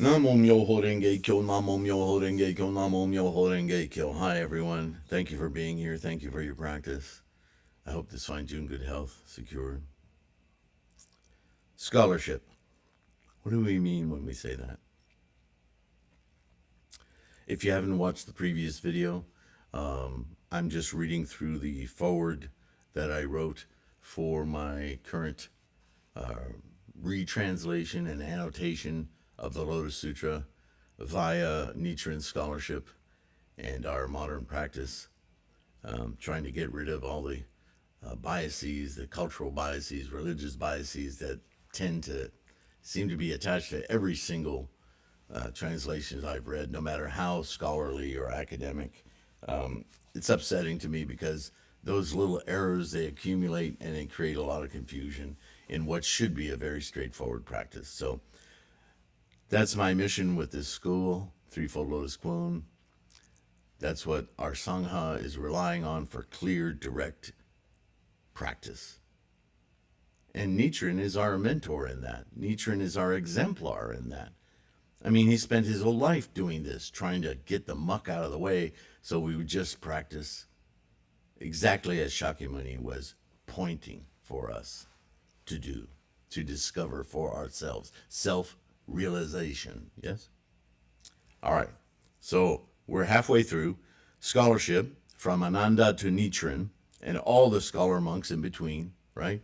Namo Myoho Renge Kyo, Namo Myoho Renge Kyo, Namo Myoho Renge Kyo. Hi, everyone. Thank you for being here. Thank you for your practice. I hope this finds you in good health, secure. Scholarship. What do we mean when we say that? If you haven't watched the previous video, I'm just reading through the foreword that I wrote for my current retranslation and annotation of the Lotus Sutra via Nichiren scholarship and our modern practice, trying to get rid of all the biases, the cultural biases, religious biases that tend to seem to be attached to every single translations I've read, no matter how scholarly or academic. It's upsetting to me because those little errors, they accumulate and they create a lot of confusion in what should be a very straightforward practice. So that's my mission with this school, Threefold Lotus Kwon. That's what our Sangha is relying on for clear, direct practice. And Nichiren is our mentor in that. Nichiren is our exemplar in that. I mean, he spent his whole life doing this, trying to get the muck out of the way so we would just practice exactly as Shakyamuni was pointing for us to do, to discover for ourselves. Self-realization, yes? All right, so we're halfway through. Scholarship from Ananda to Nichiren and all the scholar monks in between, right?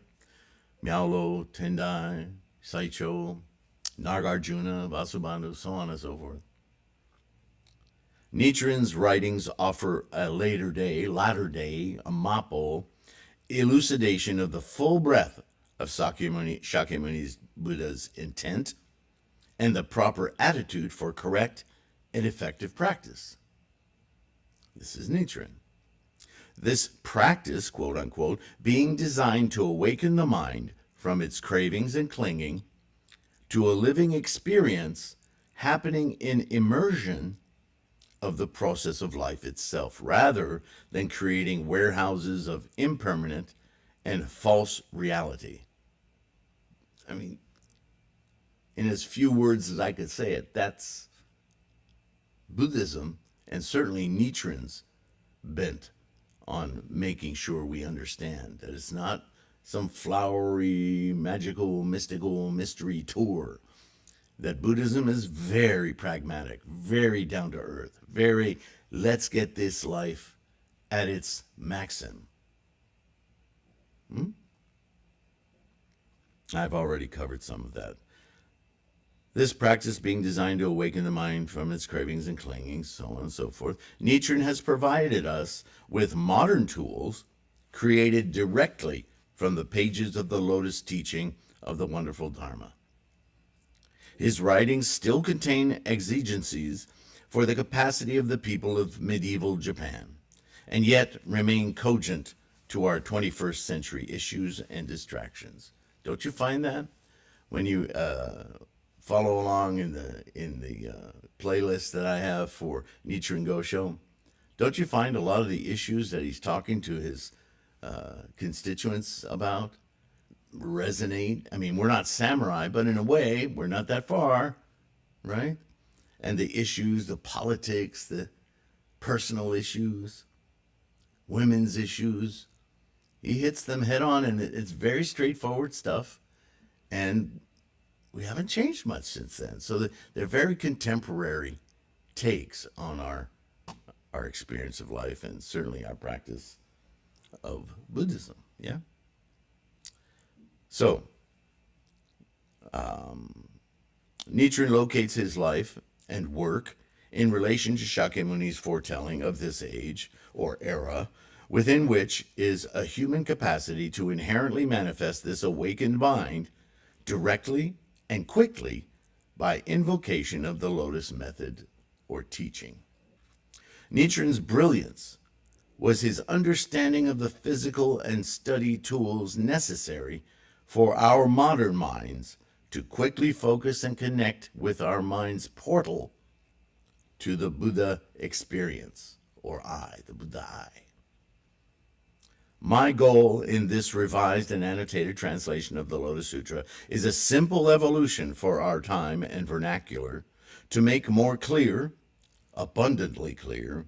Miaolo, Tendai, Saicho, Nagarjuna, Vasubandhu, so on and so forth. Nichiren's writings offer a latter day, a mappo, elucidation of the full breadth of Shakyamuni's Buddha's intent and the proper attitude for correct and effective practice. This is Nichiren. This practice, quote unquote, being designed to awaken the mind from its cravings and clinging to a living experience happening in immersion of the process of life itself, rather than creating warehouses of impermanent and false reality. I mean, in as few words as I could say it, that's Buddhism and certainly Nichiren's bent on making sure we understand that it's not some flowery, magical, mystical mystery tour. That Buddhism is very pragmatic, very down to earth, very let's get this life at its maximum. I've already covered some of that. This practice being designed to awaken the mind from its cravings and clingings, so on and so forth. Nichiren has provided us with modern tools created directly from the pages of the Lotus teaching of the wonderful Dharma. His writings still contain exigencies for the capacity of the people of medieval Japan, and yet remain cogent to our 21st century issues and distractions. Don't you find that? When you follow along in the playlist that I have for Nichiren Gosho, don't you find a lot of the issues that he's talking to his constituents about resonate? I mean, we're not samurai, but in a way, we're not that far, right? And the issues, the politics, the personal issues, women's issues, he hits them head on, and it's very straightforward stuff. And we haven't changed much since then. So they're very contemporary takes on our experience of life and certainly our practice of Buddhism, yeah? So, Nichiren locates his life and work in relation to Shakyamuni's foretelling of this age or era, within which is a human capacity to inherently manifest this awakened mind directly and quickly by invocation of the Lotus method or teaching. Nichiren's brilliance was his understanding of the physical and study tools necessary for our modern minds to quickly focus and connect with our mind's portal to the Buddha experience, or I, the Buddha I. My goal in this revised and annotated translation of the Lotus Sutra is a simple evolution for our time and vernacular to make more clear, abundantly clear,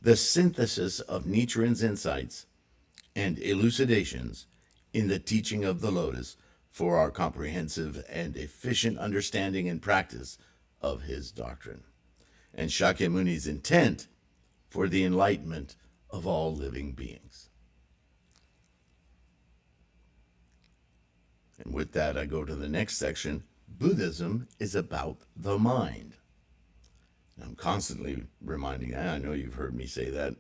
the synthesis of Nichiren's insights and elucidations in the teaching of the Lotus for our comprehensive and efficient understanding and practice of his doctrine, and Shakyamuni's intent for the enlightenment of all living beings. And with that, I go to the next section. Buddhism is about the mind. I'm constantly reminding, I know you've heard me say that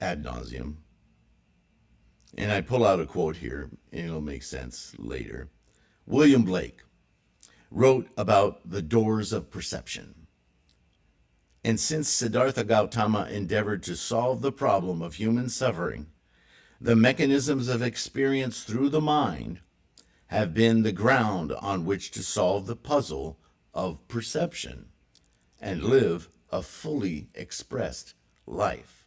ad nauseum. And I pull out a quote here, and it'll make sense later. William Blake wrote about the doors of perception. And since Siddhartha Gautama endeavored to solve the problem of human suffering, the mechanisms of experience through the mind have been the ground on which to solve the puzzle of perception and live a fully expressed life.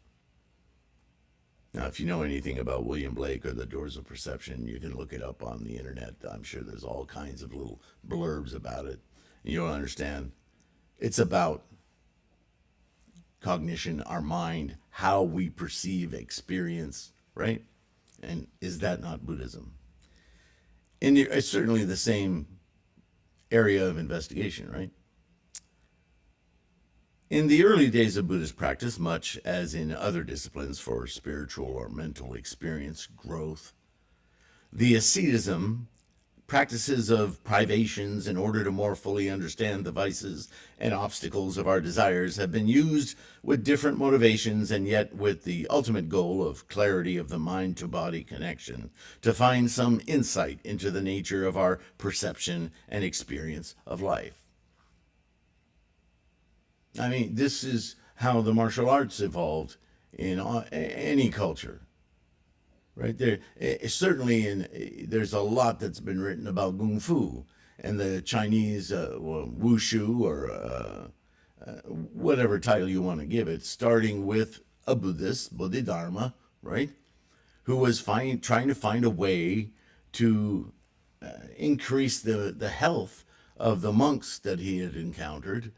Now, if you know anything about William Blake or the Doors of Perception, you can look it up on the internet. I'm sure there's all kinds of little blurbs about it. You'll understand. It's about cognition, our mind, how we perceive experience, right? And is that not Buddhism? And it's certainly the same area of investigation, right? In the early days of Buddhist practice, much as in other disciplines for spiritual or mental experience growth, the asceticism, practices of privations in order to more fully understand the vices and obstacles of our desires, have been used with different motivations and yet with the ultimate goal of clarity of the mind-to-body connection, to find some insight into the nature of our perception and experience of life. I mean, this is how the martial arts evolved in any culture, right? There's a lot that's been written about Kung Fu and the Chinese Wushu, or whatever title you want to give it, starting with a Buddhist, Bodhidharma, right? Who was trying to find a way to increase the health of the monks that he had encountered,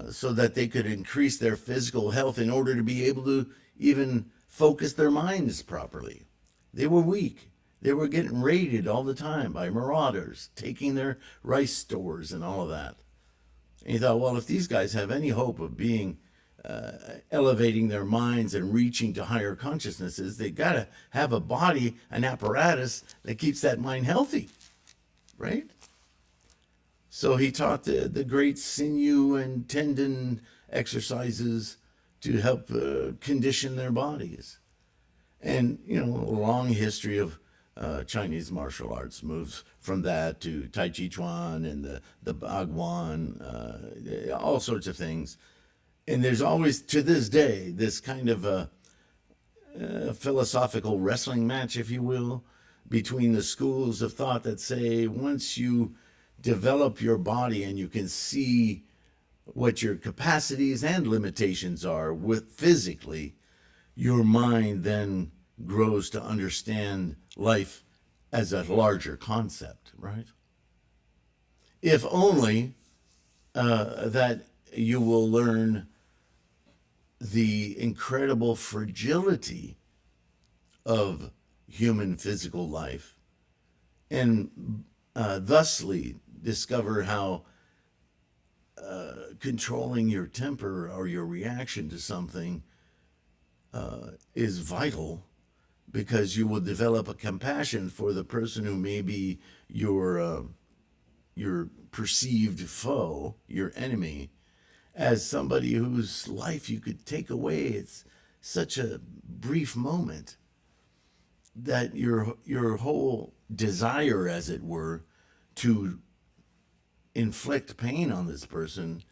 so that they could increase their physical health in order to be able to even focus their minds properly. They were weak. They were getting raided all the time by marauders, taking their rice stores and all of that. And he thought, well, if these guys have any hope of being elevating their minds and reaching to higher consciousnesses, they got to have a body, an apparatus that keeps that mind healthy, right? So he taught the great sinew and tendon exercises to help condition their bodies. And, a long history of Chinese martial arts moves from that to Tai Chi Chuan and the Bagwan, all sorts of things. And there's always, to this day, this kind of a philosophical wrestling match, if you will, between the schools of thought that say once you develop your body and you can see what your capacities and limitations are with physically, your mind then grows to understand life as a larger concept, right? If only that you will learn the incredible fragility of human physical life, and thusly discover how controlling your temper or your reaction to something is vital, because you will develop a compassion for the person who may be your perceived foe, your enemy, as somebody whose life you could take away. It's such a brief moment that your whole desire, as it were, to inflict pain on this person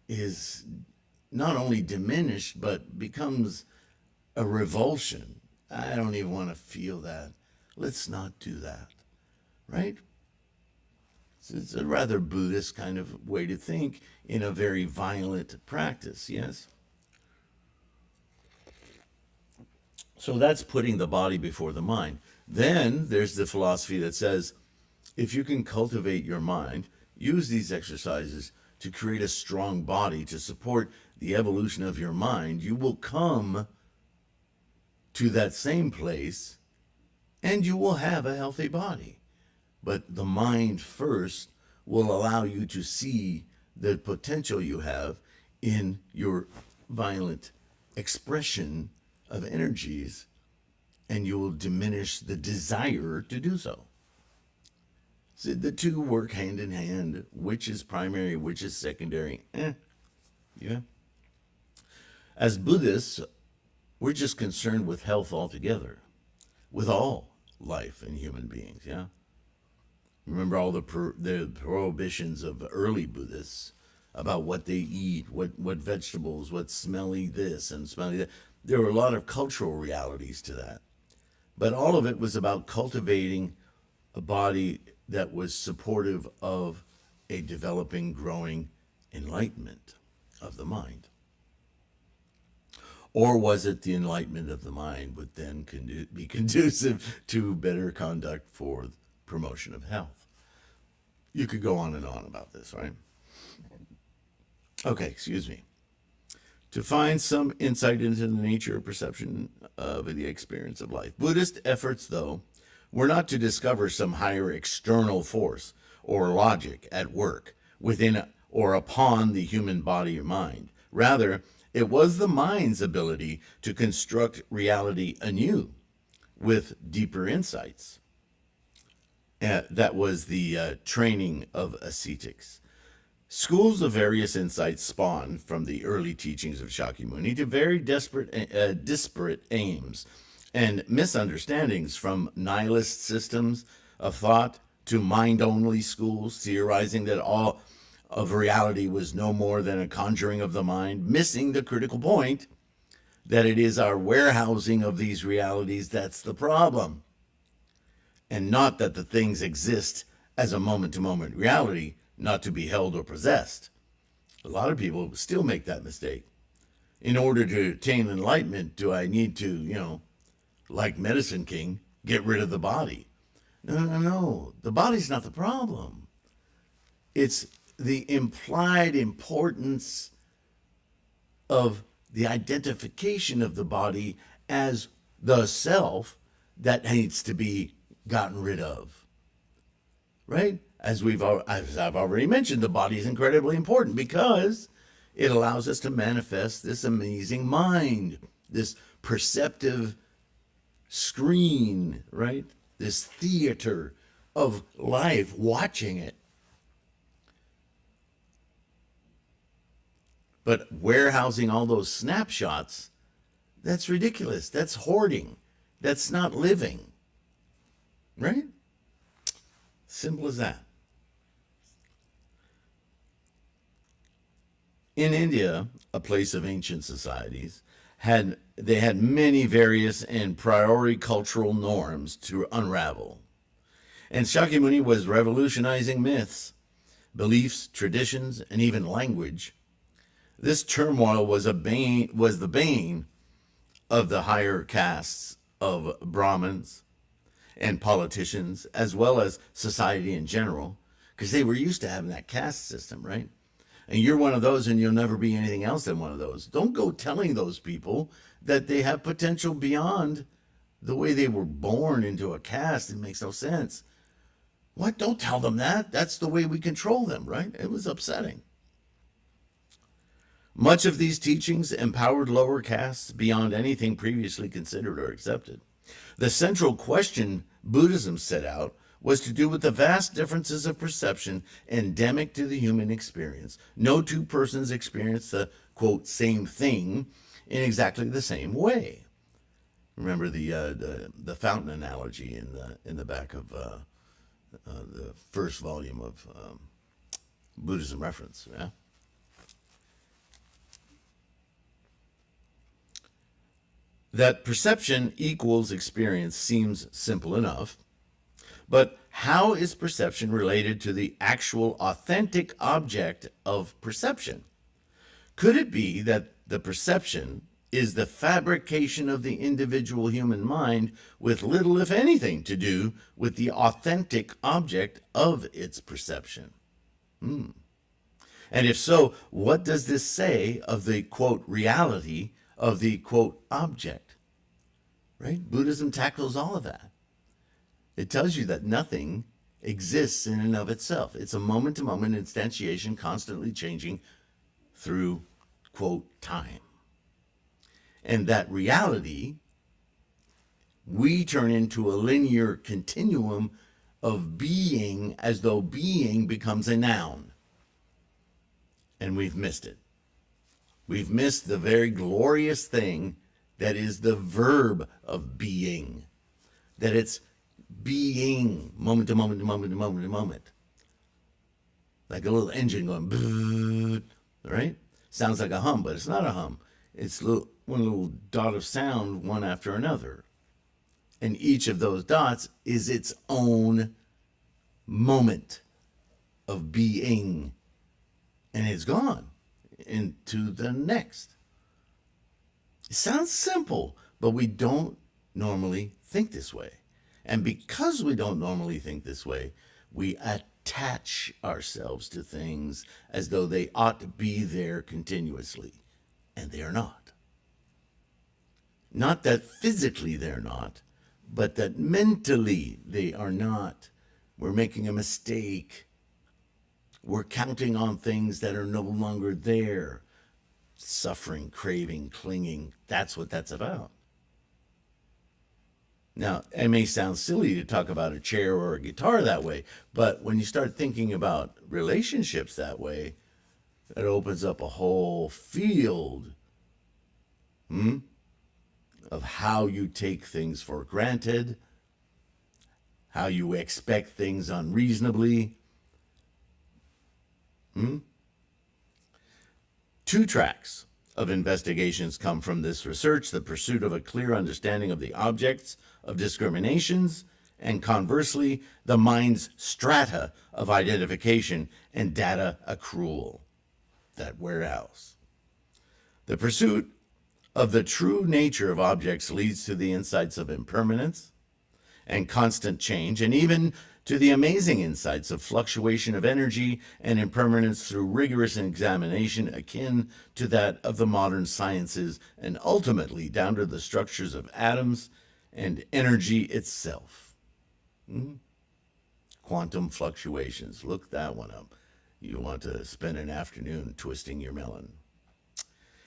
is not only diminished, but becomes a revulsion. I don't even want to feel that. Let's not do that, right? It's a rather Buddhist kind of way to think in a very violent practice, yes? So that's putting the body before the mind. Then there's the philosophy that says, if you can cultivate your mind, use these exercises to create a strong body to support the evolution of your mind, you will come to that same place and you will have a healthy body. But the mind first will allow you to see the potential you have in your violent expression of energies, and you will diminish the desire to do so. So the two work hand in hand. Which is primary, which is secondary? Yeah. As Buddhists, we're just concerned with health altogether, with all life and human beings, yeah? Remember all the prohibitions of early Buddhists about what they eat, what vegetables, what smelly this and smelly that. There were a lot of cultural realities to that. But all of it was about cultivating a body that was supportive of a developing, growing enlightenment of the mind. Or was it the enlightenment of the mind would then be conducive to better conduct for promotion of health? You could go on and on about this, right? Okay, excuse me. To find some insight into the nature of perception of the experience of life. Buddhist efforts, though, were not to discover some higher external force or logic at work within or upon the human body or mind. Rather, it was the mind's ability to construct reality anew with deeper insights. That was the training of ascetics. Schools of various insights spawned from the early teachings of Shakyamuni to very disparate aims and misunderstandings, from nihilist systems of thought to mind-only schools, theorizing that all of reality was no more than a conjuring of the mind, missing the critical point that it is our warehousing of these realities that's the problem, and not that the things exist as a moment-to-moment reality, not to be held or possessed. A lot of people still make that mistake. In order to attain enlightenment, do I need to, like Medicine King, get rid of the body? No. The body's not the problem. It's the implied importance of the identification of the body as the self that needs to be gotten rid of, right? As I've already mentioned, the body is incredibly important because it allows us to manifest this amazing mind, this perceptive screen, right? This theater of life, watching it. But warehousing all those snapshots, that's ridiculous. That's hoarding. That's not living, right? Simple as that. In India, a place of ancient societies, they had many various and priori cultural norms to unravel. And Shakyamuni was revolutionizing myths, beliefs, traditions, and even language. This turmoil was the bane of the higher castes of Brahmins and politicians, as well as society in general, because they were used to having that caste system, right? And you're one of those and you'll never be anything else than one of those. Don't go telling those people that they have potential beyond the way they were born into a caste. It makes no sense. What? Don't tell them that. That's the way we control them, right? It was upsetting. Much of these teachings empowered lower castes beyond anything previously considered or accepted. The central question Buddhism set out was to do with the vast differences of perception endemic to the human experience. No two persons experience the, quote, same thing in exactly the same way. Remember the fountain analogy in the back of the first volume of Buddhism Reference, yeah? That perception equals experience seems simple enough, but how is perception related to the actual authentic object of perception? Could it be that the perception is the fabrication of the individual human mind with little, if anything, to do with the authentic object of its perception? And if so, what does this say of the, quote, reality of the, quote, object? Right? Buddhism tackles all of that. It tells you that nothing exists in and of itself. It's a moment-to-moment instantiation, constantly changing through, quote, time. And that reality, we turn into a linear continuum of being, as though being becomes a noun. And we've missed it. We've missed the very glorious thing that is the verb of being. That it's being, moment to moment to moment to moment to moment. Like a little engine going, right? Sounds like a hum, but it's not a hum. It's one little dot of sound, one after another. And each of those dots is its own moment of being. And it's gone into the next. It sounds simple, but we don't normally think this way. And because we don't normally think this way, we attach ourselves to things as though they ought to be there continuously. And they are not. Not that physically they're not, but that mentally they are not. We're making a mistake. We're counting on things that are no longer there. Suffering, craving, clinging. That's what that's about. Now, it may sound silly to talk about a chair or a guitar that way, but when you start thinking about relationships that way, it opens up a whole field of how you take things for granted, how you expect things unreasonably. 2 tracks of investigations come from this research: the pursuit of a clear understanding of the objects of discriminations, and conversely, the mind's strata of identification and data accrual, that warehouse. The pursuit of the true nature of objects leads to the insights of impermanence and constant change, and even to the amazing insights of fluctuation of energy and impermanence through rigorous examination akin to that of the modern sciences, and ultimately down to the structures of atoms and energy itself. Quantum fluctuations. Look that one up. You want to spend an afternoon twisting your melon.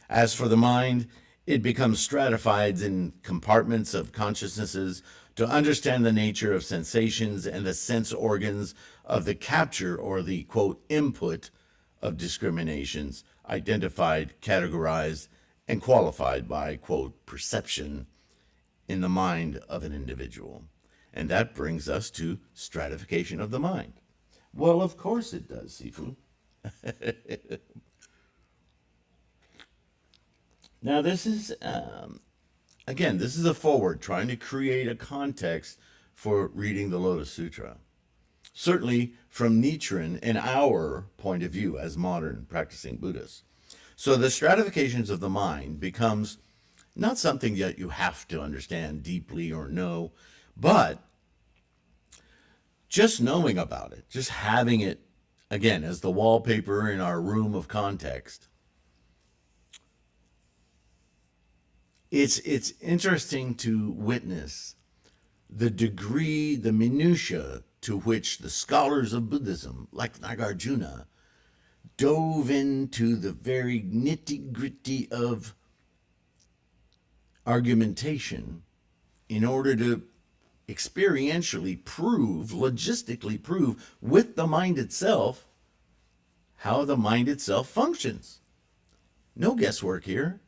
As for the mind, it becomes stratified in compartments of consciousnesses to understand the nature of sensations and the sense organs of the capture or the, quote, input of discriminations, identified, categorized, and qualified by, quote, perception in the mind of an individual. And that brings us to stratification of the mind. Well, of course it does, Sifu. Now, this is, again, this is a forward, trying to create a context for reading the Lotus Sutra. Certainly from Nichiren and our point of view as modern practicing Buddhists. So the stratifications of the mind becomes not something that you have to understand deeply or know, but just knowing about it, just having it, again, as the wallpaper in our room of context. It's interesting to witness the degree, the minutiae to which the scholars of Buddhism, like Nagarjuna, dove into the very nitty-gritty of argumentation in order to experientially prove, logistically prove with the mind itself how the mind itself functions. No guesswork here.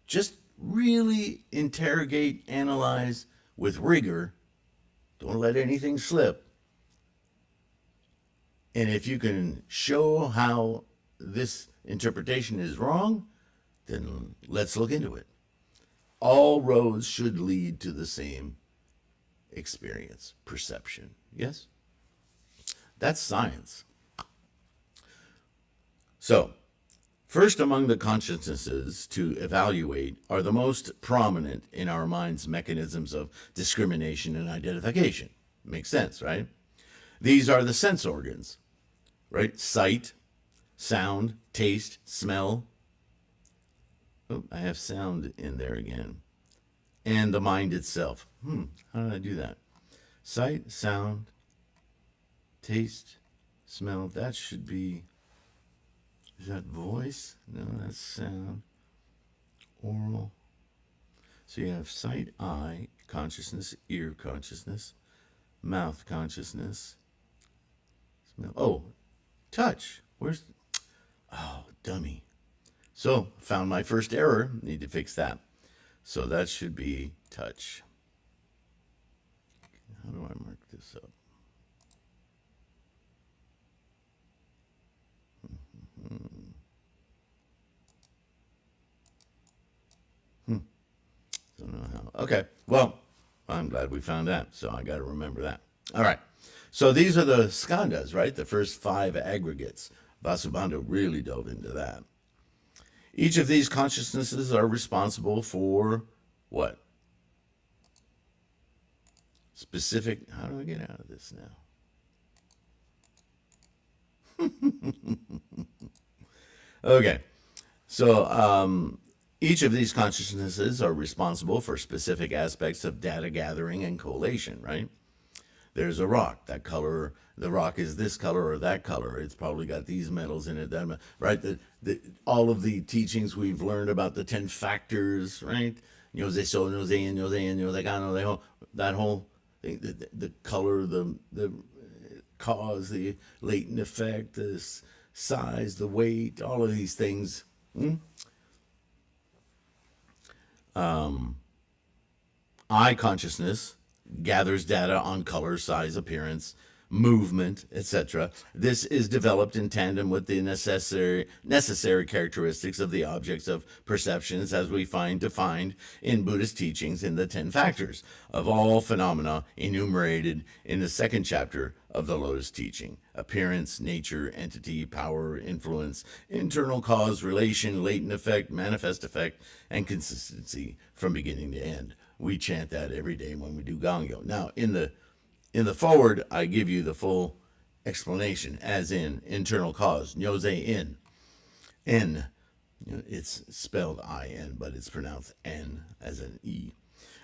Just really interrogate, analyze with rigor. Don't let anything slip. And if you can show how this interpretation is wrong, then let's look into it. All roads should lead to the same experience, perception. Yes? That's science. So, first among the consciousnesses to evaluate are the most prominent in our mind's mechanisms of discrimination and identification. Makes sense, right? These are the sense organs, right? Sight, sound, taste, smell. Oh, I have sound in there again. And the mind itself. How did I do that? Sight, sound, taste, smell. That should be, is that voice? No, that's sound. Oral. So you have sight, eye, consciousness, ear consciousness, mouth consciousness, smell. Oh, touch. Where's, oh, dummy. So, found my first error. Need to fix that. So that should be touch. How do I mark this up? Don't know how. Okay, well, I'm glad we found that, so I got to remember that. All right, so these are the skandhas, right? The first 5 aggregates. Vasubandhu really dove into that. Each of these consciousnesses are responsible for what? Specific, how do I get out of this now? Okay, so each of these consciousnesses are responsible for specific aspects of data gathering and collation, right? There's a rock, that color, the rock is this color or that color. It's probably got these metals in it, that, right? All of the teachings we've learned about the 10 factors, right? That whole thing, the color, the cause, the latent effect, the size, the weight, all of these things. Eye consciousness gathers data on color, size, appearance, movement, etc. This is developed in tandem with the necessary characteristics of the objects of perceptions as we find defined in Buddhist teachings in the 10 factors of all phenomena enumerated in the 2nd chapter of the Lotus teaching: appearance, nature, entity, power, influence, internal cause, relation, latent effect, manifest effect, and consistency from beginning to end. We chant that every day when we do Gangyo. Now, in the forward, I give you the full explanation, as in internal cause, nyose in, N. It's spelled I-N, but it's pronounced N as an E.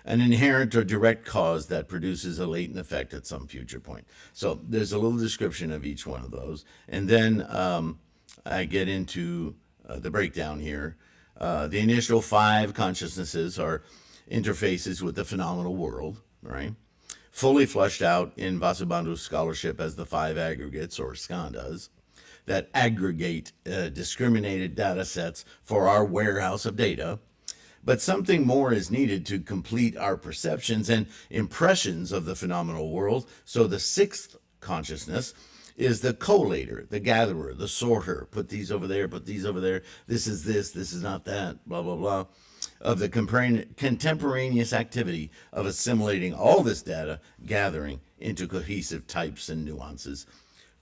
An inherent or direct cause that produces a latent effect at some future point. So there's a little description of each one of those. And then I get into the breakdown here. The initial 5 consciousnesses are interfaces with the phenomenal world, right? Fully fleshed out in Vasubandhu's scholarship as the 5 aggregates, or skandhas, that aggregate discriminated data sets for our warehouse of data. But something more is needed to complete our perceptions and impressions of the phenomenal world. So the 6th consciousness is the collator, the gatherer, the sorter. Put these over there, put these over there. This is this is not that, blah, blah, blah. Of the contemporaneous activity of assimilating all this data, gathering into cohesive types and nuances,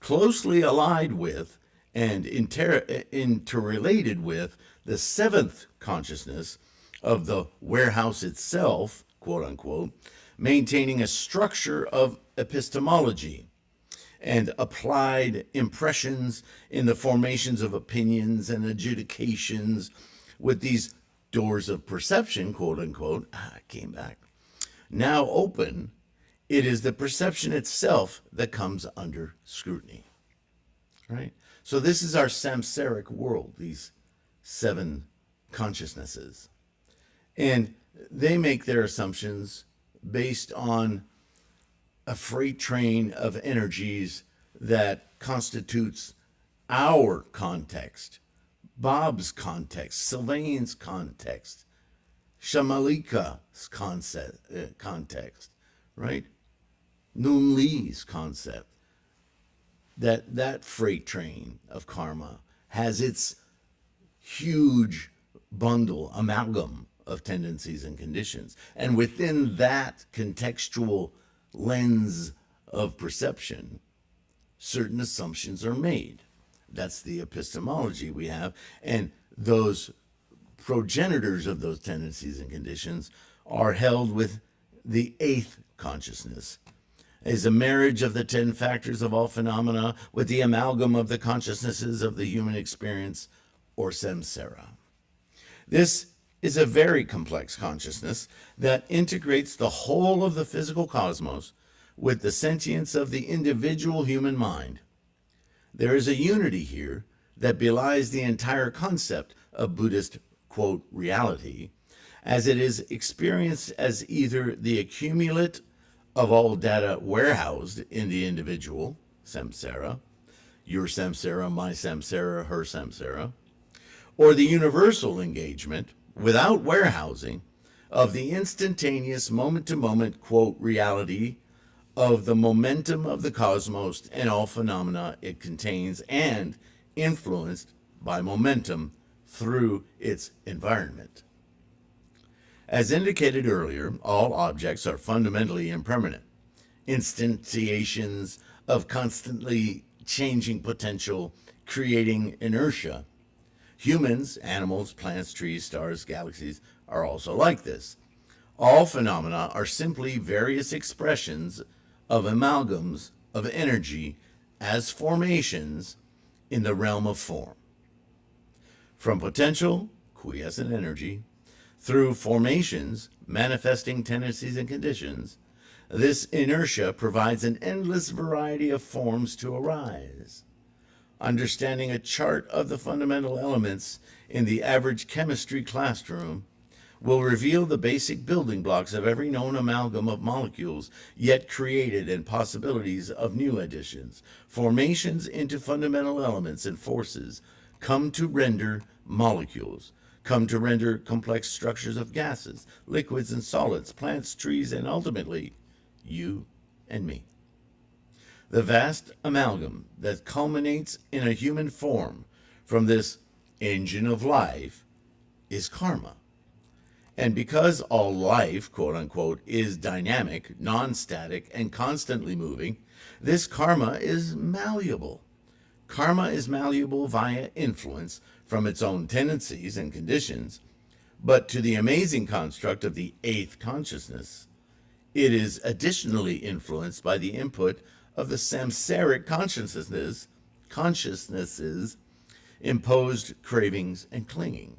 closely allied with and interrelated with the 7th consciousness of the warehouse itself, quote unquote, maintaining a structure of epistemology and applied impressions in the formations of opinions and adjudications with these doors of perception, quote unquote, came back, now open. It is the perception itself that comes under scrutiny, right? So this is our samsaric world, these 7 consciousnesses. And they make their assumptions based on a freight train of energies that constitutes our context, Bob's context, Sylvain's context, Shamalika's context, right? Noon Lee's concept. That freight train of karma has its huge bundle, amalgam of tendencies and conditions. And within that contextual lens of perception, certain assumptions are made. That's the epistemology we have. And those progenitors of those tendencies and conditions are held with the 8th consciousness, is a marriage of the 10 factors of all phenomena with the amalgam of the consciousnesses of the human experience, or samsara. This is a very complex consciousness that integrates the whole of the physical cosmos with the sentience of the individual human mind. There is a unity here that belies the entire concept of Buddhist, quote, reality, as it is experienced as either the accumulate of all data warehoused in the individual, samsara, your samsara, my samsara, her samsara, or the universal engagement, without warehousing, of the instantaneous moment-to-moment, quote, reality of the momentum of the cosmos and all phenomena it contains, and influenced by momentum through its environment. As indicated earlier, all objects are fundamentally impermanent, instantiations of constantly changing potential, creating inertia. Humans, animals, plants, trees, stars, galaxies are also like this. All phenomena are simply various expressions of amalgams of energy as formations in the realm of form. From potential, quiescent energy, through formations, manifesting tendencies and conditions, this inertia provides an endless variety of forms to arise. Understanding a chart of the fundamental elements in the average chemistry classroom will reveal the basic building blocks of every known amalgam of molecules yet created and possibilities of new additions. Formations into fundamental elements and forces come to render molecules, come to render complex structures of gases, liquids and solids, plants, trees, and ultimately, you and me. The vast amalgam that culminates in a human form from this engine of life is karma. And because all life, quote unquote, is dynamic, non-static, and constantly moving, this karma is malleable. Karma is malleable via influence from its own tendencies and conditions, but to the amazing construct of the eighth consciousness, it is additionally influenced by the input of the samsaric consciousnesses, imposed cravings and clinging.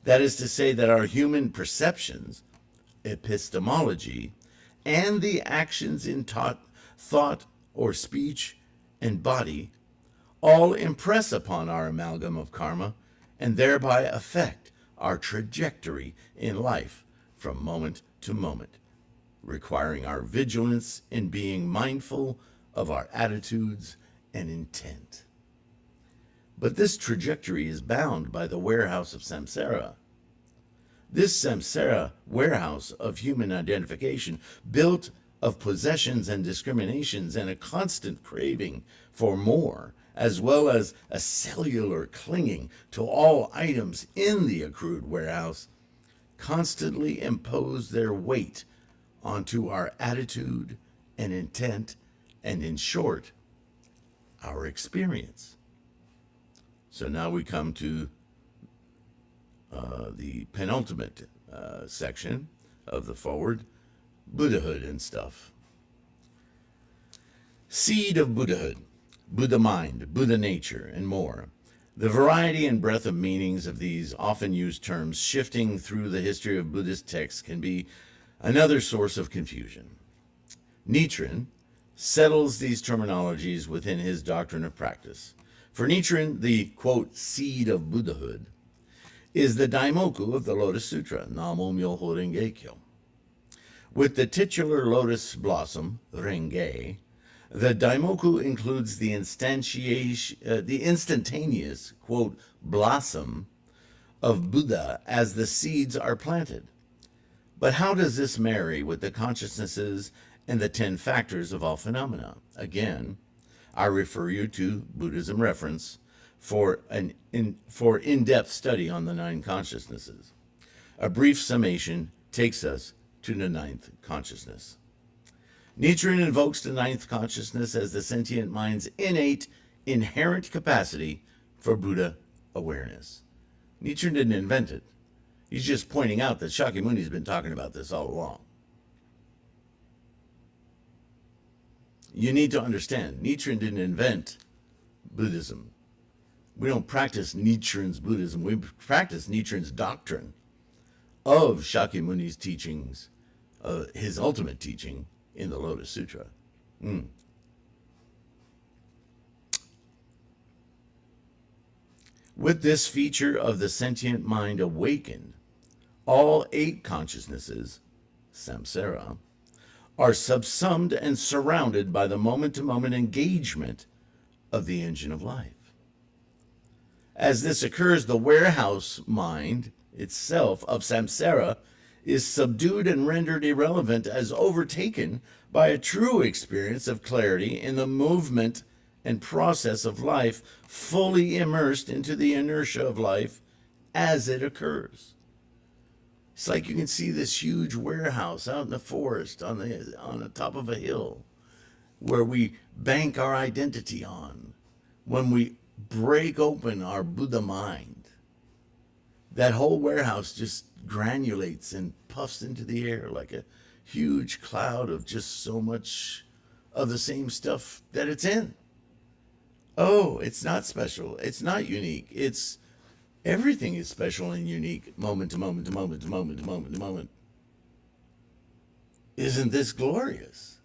That is to say that our human perceptions, epistemology, and the actions in thought or speech and body all impress upon our amalgam of karma and thereby affect our trajectory in life from moment to moment, requiring our vigilance in being mindful of our attitudes and intent. But this trajectory is bound by the warehouse of samsara. This samsara warehouse of human identification, built of possessions and discriminations and a constant craving for more, as well as a cellular clinging to all items in the accrued warehouse, constantly impose their weight onto our attitude and intent, and in short, our experience. So now we come to the penultimate section of the foreword, Buddhahood and stuff. Seed of Buddhahood, Buddha mind, Buddha nature, and more. The variety and breadth of meanings of these often used terms shifting through the history of Buddhist texts can be another source of confusion. Nichiren settles these terminologies within his doctrine of practice. For Nichiren, the, quote, seed of Buddhahood is the Daimoku of the Lotus Sutra, Namo Myoho Renge Kyo. With the titular lotus blossom, Renge, the Daimoku includes the instantaneous, quote, blossom of Buddha as the seeds are planted. But how does this marry with the consciousnesses and the 10 factors of all phenomena? Again, I refer you to Buddhism Reference for in-depth study on the 9 consciousnesses. A brief summation takes us to the 9th consciousness. Nichiren invokes the 9th consciousness as the sentient mind's innate, inherent capacity for Buddha awareness. Nichiren didn't invent it. He's just pointing out that Shakyamuni's been talking about this all along. you need to understand, Nichiren didn't invent Buddhism. We don't practice Nichiren's Buddhism. We practice Nichiren's doctrine of Shakyamuni's teachings, his ultimate teaching in the Lotus Sutra. With this feature of the sentient mind awakened, all 8 consciousnesses, samsara, are subsumed and surrounded by the moment-to-moment engagement of the engine of life. As this occurs, the warehouse mind itself of samsara is subdued and rendered irrelevant as overtaken by a true experience of clarity in the movement and process of life, fully immersed into the inertia of life as it occurs. It's like you can see this huge warehouse out in the forest on the top of a hill where we bank our identity on. When we break open our Buddha mind, that whole warehouse just granulates and puffs into the air like a huge cloud of just so much of the same stuff that it's in. Oh, it's not special. It's not unique. Everything is special and unique, moment to moment to moment to moment to moment to moment. Isn't this glorious?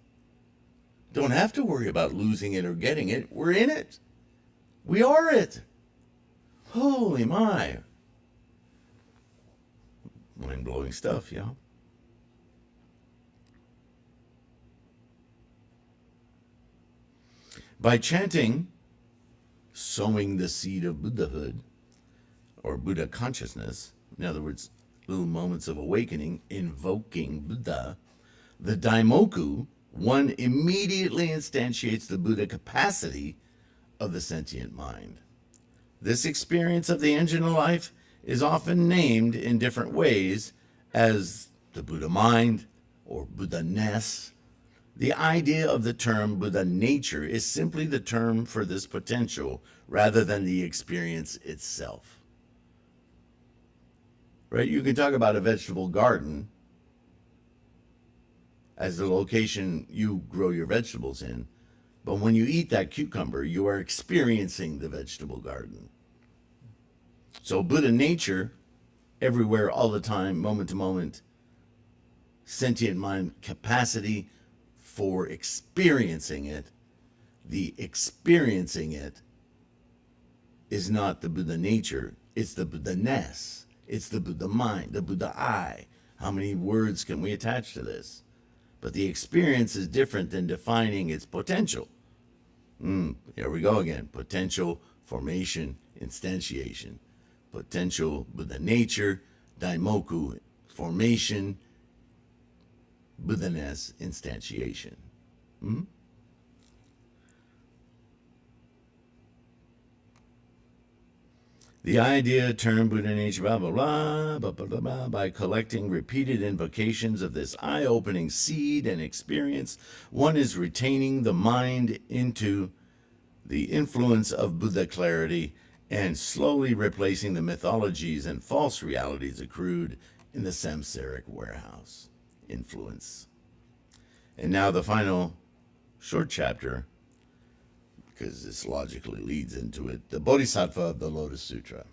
Don't have to worry about losing it or getting it. We're in it. We are it. Holy my. Mind-blowing stuff, yeah. By chanting, sowing the seed of Buddhahood, or Buddha consciousness, in other words, little moments of awakening, invoking Buddha, the daimoku, one immediately instantiates the Buddha capacity of the sentient mind. This experience of the engine of life is often named in different ways as the Buddha mind or Buddha-ness. The idea of the term Buddha nature is simply the term for this potential rather than the experience itself. Right? You can talk about a vegetable garden as the location you grow your vegetables in, but when you eat that cucumber, you are experiencing the vegetable garden. So Buddha nature, everywhere, all the time, moment to moment, sentient mind capacity for experiencing it. The experiencing it is not the Buddha nature, it's the Buddha-ness. It's the Buddha mind, the Buddha I. How many words can we attach to this? But the experience is different than defining its potential. Here we go again. Potential, formation, instantiation. Potential, Buddha nature, daimoku, formation, Buddha-ness, instantiation. The idea, term, Buddha nature, blah, blah, blah, blah, blah, blah, blah, by collecting repeated invocations of this eye-opening seed and experience, one is retaining the mind into the influence of Buddha clarity and slowly replacing the mythologies and false realities accrued in the samsaric warehouse influence. And now the final short chapter, because this logically leads into it, the Bodhisattva of the Lotus Sutra.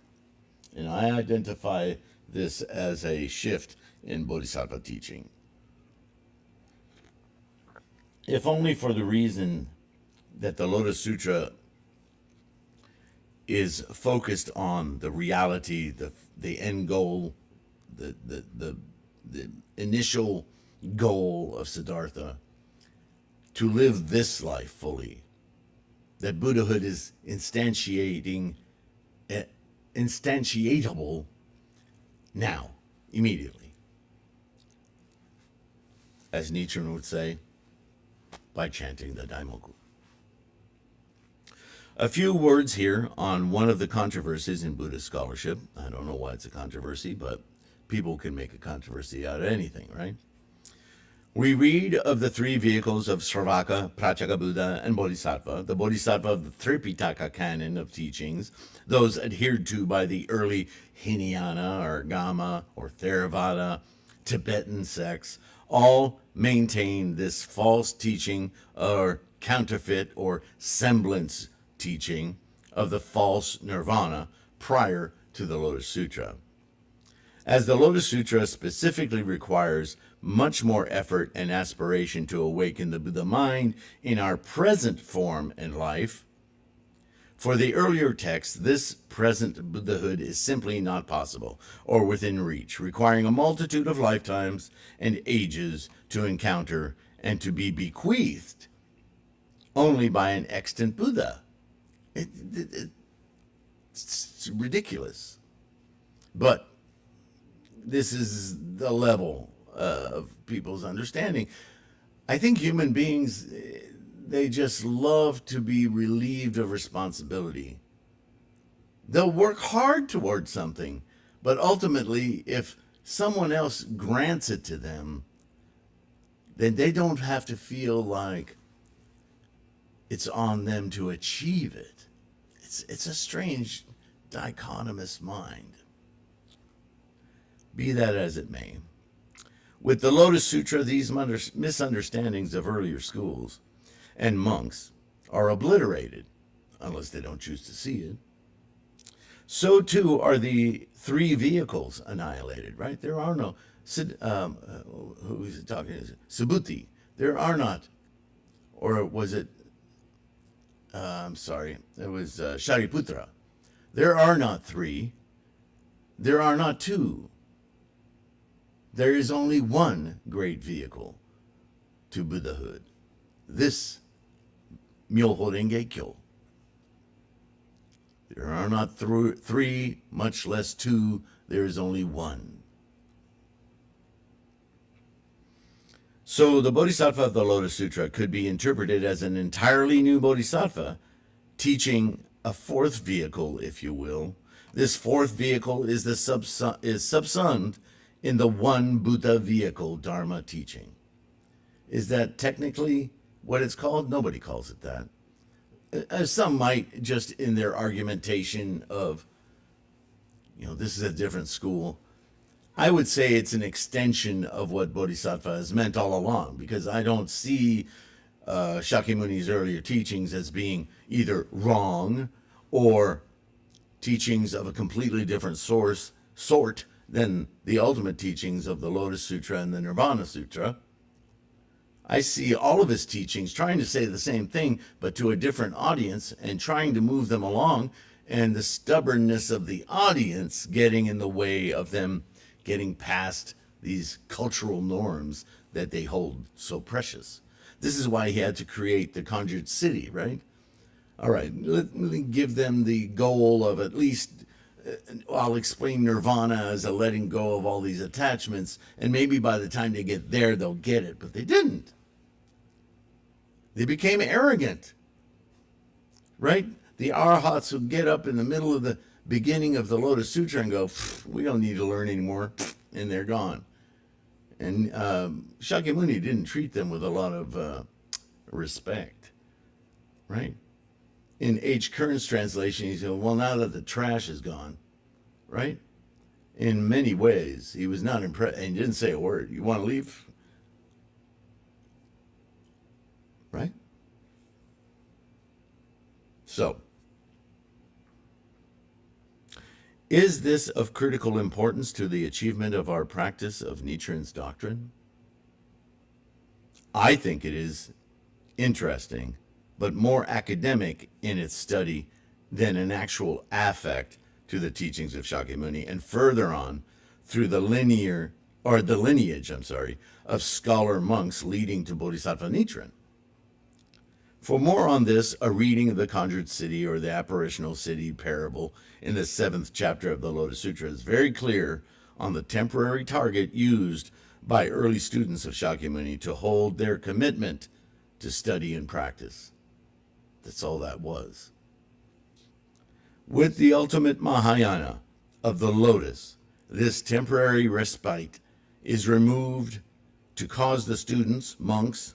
And I identify this as a shift in Bodhisattva teaching. If only for the reason that the Lotus Sutra is focused on the reality, the end goal, the initial goal of Siddhartha, to live this life fully. That Buddhahood is instantiatable now, immediately. As Nichiren would say, by chanting the daimoku. A few words here on one of the controversies in Buddhist scholarship. I don't know why it's a controversy, but people can make a controversy out of anything, right? We read of the 3 vehicles of Sravaka, Pratyeka Buddha, and Bodhisattva, the Bodhisattva of the Tripitaka canon of teachings, those adhered to by the early Hinayana or Gama or Theravada, Tibetan sects, all maintain this false teaching or counterfeit or semblance teaching of the false nirvana prior to the Lotus Sutra. As the Lotus Sutra specifically requires much more effort and aspiration to awaken the Buddha mind in our present form and life, for the earlier texts, this present Buddhahood is simply not possible or within reach, requiring a multitude of lifetimes and ages to encounter and to be bequeathed only by an extant Buddha. It's ridiculous. But this is the level of people's understanding. I think human beings, they just love to be relieved of responsibility. They'll work hard towards something, but ultimately, if someone else grants it to them, then they don't have to feel like it's on them to achieve it. It's a strange dichotomous mind. Be that as it may. With the Lotus Sutra, these misunderstandings of earlier schools and monks are obliterated, unless they don't choose to see it. So too are the three vehicles annihilated, right? There are no, who is it talking? Subhuti. There are not, or was it, I'm sorry, it was Shariputra. There are not three. There are not two. There is only one great vehicle to Buddhahood. This Myoho Renge Kyo. There are not three, much less two. There is only one. So the Bodhisattva of the Lotus Sutra could be interpreted as an entirely new Bodhisattva teaching a fourth vehicle, if you will. This fourth vehicle is subsumed in the one Buddha vehicle Dharma teaching. Is that technically what it's called? Nobody calls it that. Some might, just in their argumentation of, this is a different school. I would say it's an extension of what Bodhisattva has meant all along, because I don't see Shakyamuni's earlier teachings as being either wrong or teachings of a completely different sort than the ultimate teachings of the Lotus Sutra and the Nirvana Sutra. I see all of his teachings trying to say the same thing, but to a different audience and trying to move them along, and the stubbornness of the audience getting in the way of them getting past these cultural norms that they hold so precious. This is why he had to create the conjured city, right? All right, let me give them the goal of at least, I'll explain nirvana as a letting go of all these attachments, and maybe by the time they get there, they'll get it. But they didn't. They became arrogant, right? The arhats who get up in the middle of the beginning of the Lotus Sutra and go, we don't need to learn anymore, and they're gone. And Shakyamuni didn't treat them with a lot of respect, right? In H. Kern's translation, he said, well, now that the trash is gone, right? In many ways, he was not impressed, and he didn't say a word. You want to leave? Right? So, is this of critical importance to the achievement of our practice of Nichiren's doctrine? I think it is interesting, but more academic in its study than an actual affect to the teachings of Shakyamuni, and further on through the lineage of scholar monks leading to Bodhisattva Nichiren. For more on this, a reading of the Conjured City or the Apparitional City parable in the 7th chapter of the Lotus Sutra is very clear on the temporary target used by early students of Shakyamuni to hold their commitment to study and practice. That's all that was. With the ultimate Mahayana of the Lotus, this temporary respite is removed to cause the students, monks,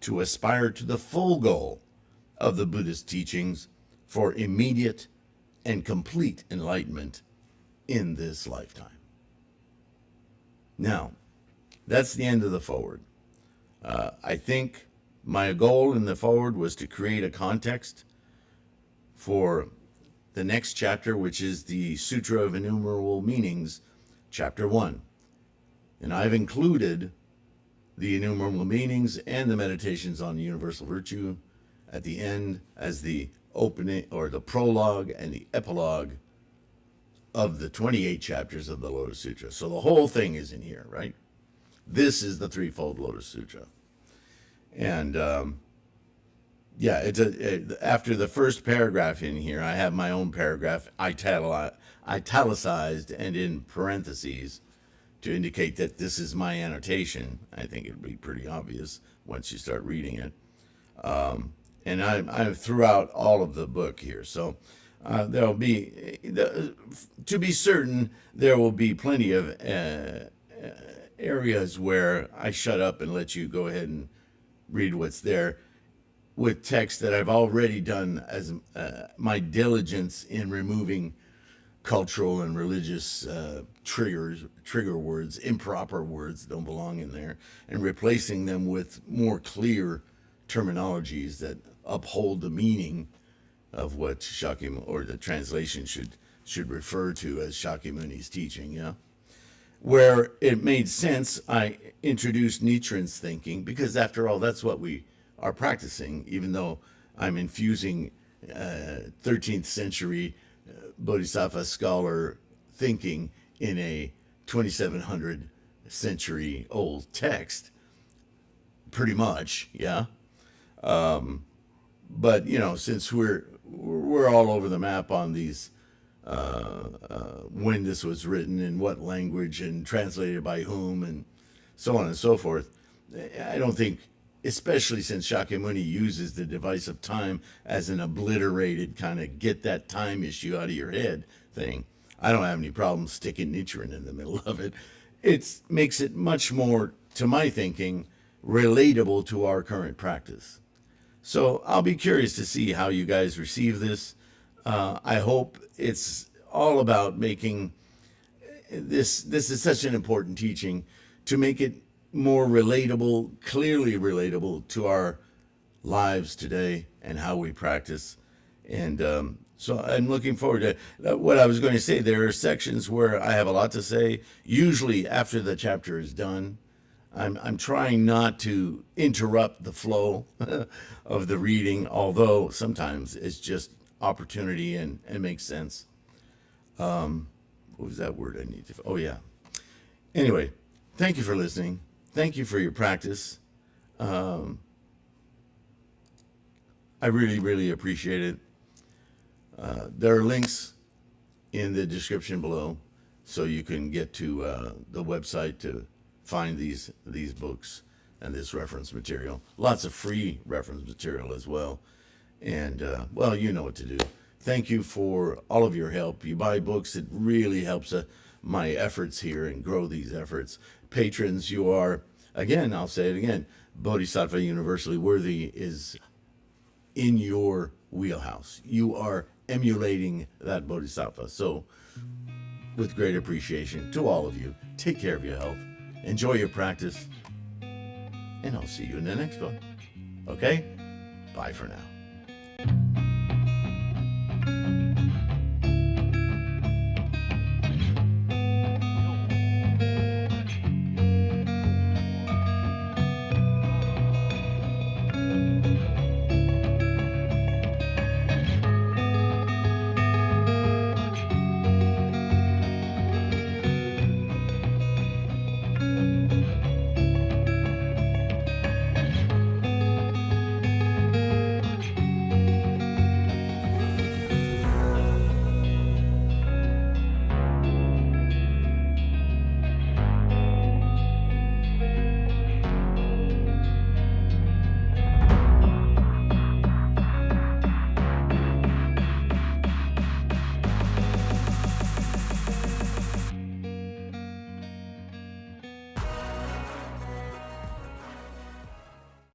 to aspire to the full goal of the Buddhist teachings for immediate and complete enlightenment in this lifetime. Now, That's the end of the forward. I think my goal in the forward was to create a context for the next chapter, which is the Sutra of Innumerable Meanings, chapter 1. And I've included the innumerable meanings and the meditations on universal virtue at the end as the opening or the prologue and the epilogue of the 28 chapters of the Lotus Sutra. So the whole thing is in here, right? This is the Threefold Lotus Sutra. And after the first paragraph in here, I have my own paragraph italicized and in parentheses to indicate that this is my annotation. I think it'd be pretty obvious once you start reading it. And I'm throughout all of the book here. So there'll be, to be certain, there will be plenty of areas where I shut up and let you go ahead and read what's there with text that I've already done as my diligence in removing cultural and religious trigger words, improper words don't belong in there, and replacing them with more clear terminologies that uphold the meaning of what Shakyamuni, or the translation should refer to as Shakyamuni's teaching, yeah? Where it made sense, I introduced Nichiren's thinking, because after all, that's what we are practicing, even though I'm infusing 13th century Bodhisattva scholar thinking in a 2700 century old text, pretty much, yeah. But since we're all over the map on these, when this was written, in what language, and translated by whom, and so on and so forth, I don't think, especially since Shakyamuni uses the device of time as an obliterated kind of get that time issue out of your head thing, I don't have any problem sticking Nichiren in the middle of it. It makes it much more, to my thinking, relatable to our current practice. So I'll be curious to see how you guys receive this. I hope it's all about making this is such an important teaching, to make it more relatable, clearly relatable to our lives today and how we practice. And so I'm looking forward to what I was going to say. There are sections where I have a lot to say, usually after the chapter is done. I'm trying not to interrupt the flow of the reading, although sometimes it's just opportunity and makes sense. What was that word I need to? Oh, yeah. Anyway, thank you for listening. Thank you for your practice. I really, really appreciate it. There are links in the description below, so you can get to the website to find these books and this reference material. Lots of free reference material as well. And, well, you know what to do. Thank you for all of your help. You buy books, it really helps my efforts here and grow these efforts. Patrons, you are, again, I'll say it again, Bodhisattva Universally Worthy is in your wheelhouse. You are emulating that Bodhisattva. So, with great appreciation to all of you, take care of your health, enjoy your practice, and I'll see you in the next one. Okay? Bye for now.